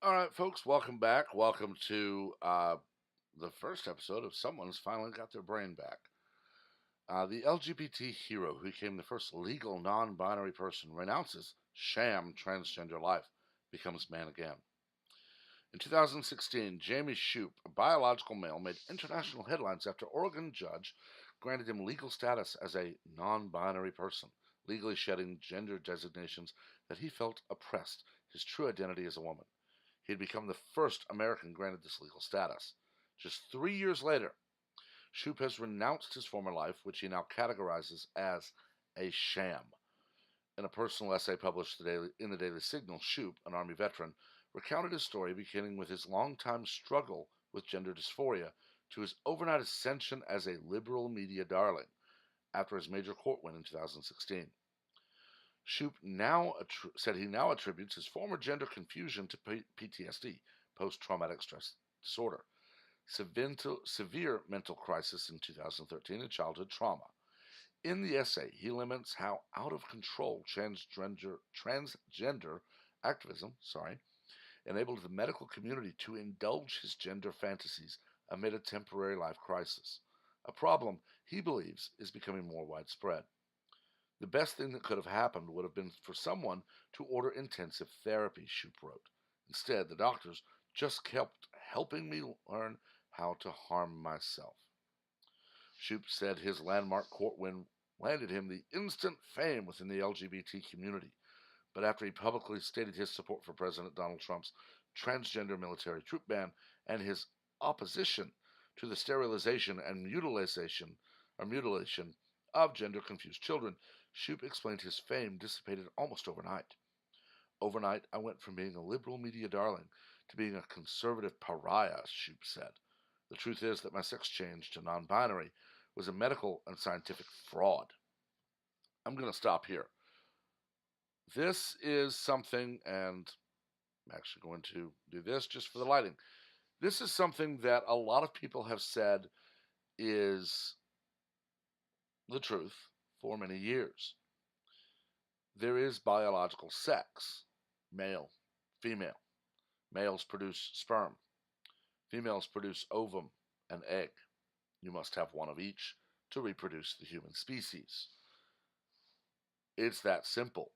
All right, folks, welcome back. Welcome to the first episode of Someone's Finally Got Their Brain Back. The LGBT hero who became the first legal non binary person renounces sham transgender life, becomes man again. In 2016, Jamie Shupe, a biological male, made international headlines after Oregon judge granted him legal status as a non binary person, legally shedding gender designations that he felt oppressed his true identity as a woman. He had become the first American granted this legal status. Just 3 years later, Shoup has renounced his former life, which he now categorizes as a sham. In a personal essay published in the Daily Signal, Shoup, an Army veteran, recounted his story beginning with his longtime struggle with gender dysphoria to his overnight ascension as a liberal media darling after his major court win in 2016. Shoup said he now attributes his former gender confusion to PTSD, post-traumatic stress disorder, severe mental crisis in 2013, and childhood trauma. In the essay, he laments how out of control transgender activism enabled the medical community to indulge his gender fantasies amid a temporary life crisis, a problem he believes is becoming more widespread. The best thing that could have happened would have been for someone to order intensive therapy, Shoup wrote. Instead, the doctors just kept helping me learn how to harm myself. Shoup said his landmark court win landed him the instant fame within the LGBT community. But after he publicly stated his support for President Donald Trump's transgender military troop ban and his opposition to the sterilization and mutilation of gender-confused children, Shoup explained his fame dissipated almost overnight. Overnight, I went from being a liberal media darling to being a conservative pariah, Shoup said. The truth is that my sex change to non-binary was a medical and scientific fraud. I'm going to stop here. This is something, and I'm actually going to do this just for the lighting. This is something that a lot of people have said is the truth for many years. There is biological sex, male, female. Males produce sperm. Females produce ovum and egg. You must have one of each to reproduce the human species. It's that simple.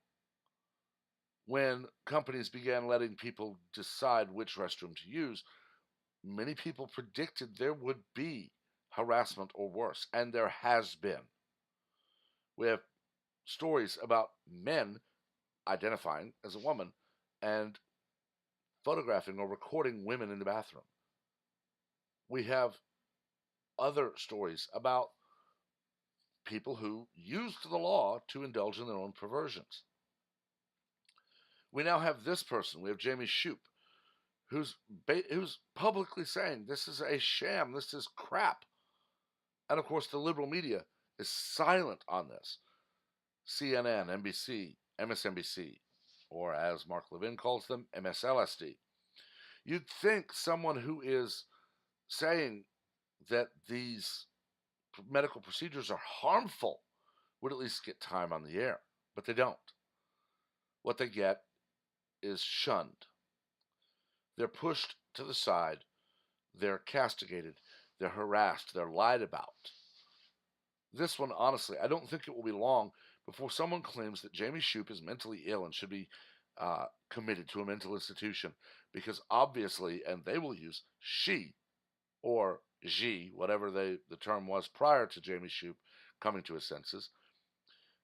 When companies began letting people decide which restroom to use, many people predicted there would be harassment or worse, and there has been. We have stories about men identifying as a woman and photographing or recording women in the bathroom. We have other stories about people who used the law to indulge in their own perversions. We now have this person. We have Jamie Shoup, who's publicly saying this is a sham, this is crap. And of course, the liberal media is silent on this. CNN, NBC, MSNBC, or as Mark Levin calls them, MSLSD. You'd think someone who is saying that these medical procedures are harmful would at least get time on the air, but they don't. What they get is shunned. They're pushed to the side, they're castigated, they're harassed, they're lied about. This one, honestly, I don't think it will be long before someone claims that Jamie Shoup is mentally ill and should be committed to a mental institution, because obviously, and they will use she or G, whatever the term was prior to Jamie Shoup coming to his senses.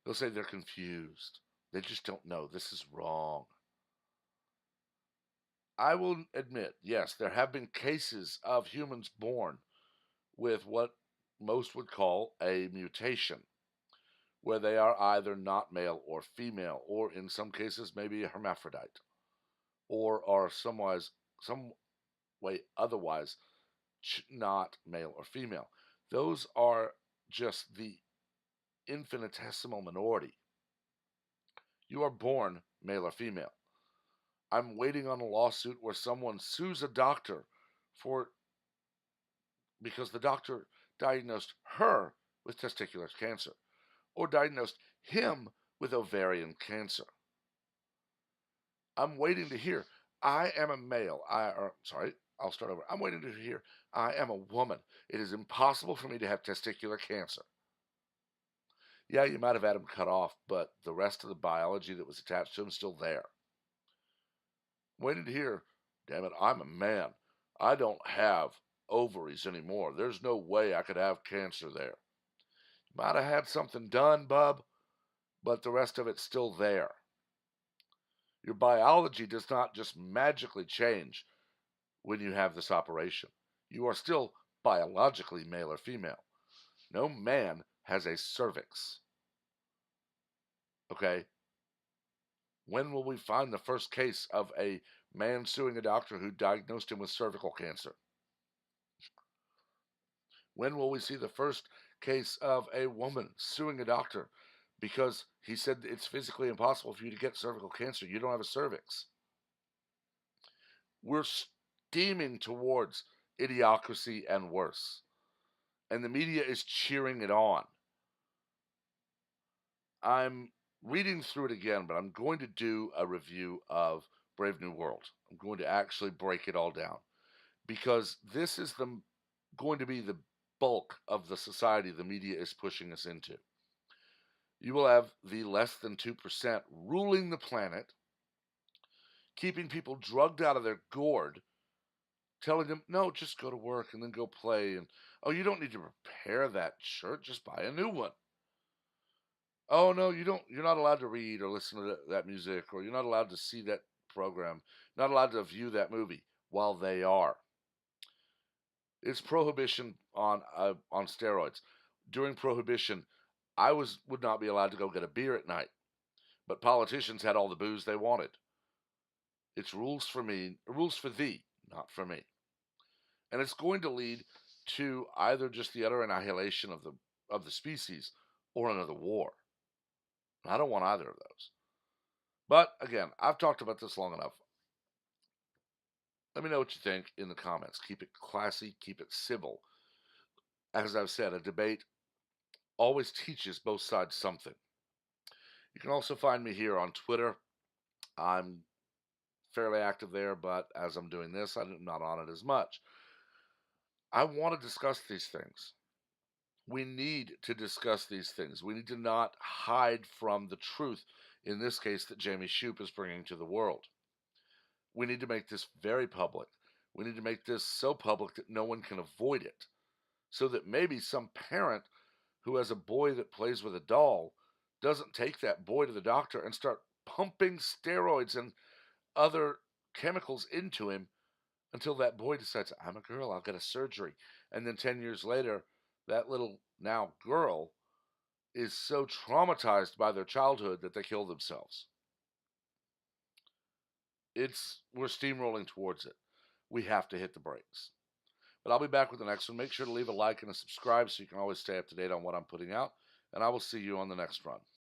They'll say they're confused. They just don't know. This is wrong. I will admit, yes, there have been cases of humans born with what most would call a mutation, where they are either not male or female, or in some cases maybe a hermaphrodite, or are some way otherwise not male or female. Those are just the infinitesimal minority. You are born male or female. I'm waiting on a lawsuit where someone sues a doctor because the doctor diagnosed her with testicular cancer or diagnosed him with ovarian cancer. I'm waiting to hear. I am a male. Sorry, I'll start over. I'm waiting to hear. I am a woman. It is impossible for me to have testicular cancer. Yeah, you might have had him cut off, but the rest of the biology that was attached to him is still there. Waiting to hear. Damn it, I'm a man. I don't have ovaries anymore. There's no way I could have cancer there. Might have had something done, bub, but the rest of it's still there. Your biology does not just magically change when you have this operation. You are still biologically male or female. No man has a cervix. Okay? When will we find the first case of a man suing a doctor who diagnosed him with cervical cancer? When will we see the first case of a woman suing a doctor because he said it's physically impossible for you to get cervical cancer? You don't have a cervix. We're steaming towards idiocracy and worse. And the media is cheering it on. I'm reading through it again, but I'm going to do a review of Brave New World. I'm going to actually break it all down because this is going to be the bulk of the society the media is pushing us into. You will have the less than 2% ruling the planet, keeping people drugged out of their gourd, telling them, no, just go to work and then go play. And, oh, you don't need to repair that shirt, just buy a new one. Oh, no, you're not allowed to read or listen to that music, or you're not allowed to see that program, not allowed to view that movie, while they are. It's prohibition on steroids. During prohibition, would not be allowed to go get a beer at night, but politicians had all the booze they wanted. It's rules for thee, not for me. And it's going to lead to either just the utter annihilation of the species or another war. I don't want either of those. But again, I've talked about this long enough. Let me know what you think in the comments. Keep it classy, keep it civil. As I've said, a debate always teaches both sides something. You can also find me here on Twitter. I'm fairly active there, but as I'm doing this, I'm not on it as much. I want to discuss these things. We need to discuss these things. We need to not hide from the truth, in this case, that Jamie Shupe is bringing to the world. We need to make this very public. We need to make this so public that no one can avoid it, so that maybe some parent who has a boy that plays with a doll doesn't take that boy to the doctor and start pumping steroids and other chemicals into him until that boy decides, I'm a girl, I'll get a surgery. And then 10 years later, that little now girl is so traumatized by their childhood that they kill themselves. We're steamrolling towards it. We have to hit the brakes. But I'll be back with the next one. Make sure to leave a like and a subscribe so you can always stay up to date on what I'm putting out. And I will see you on the next run.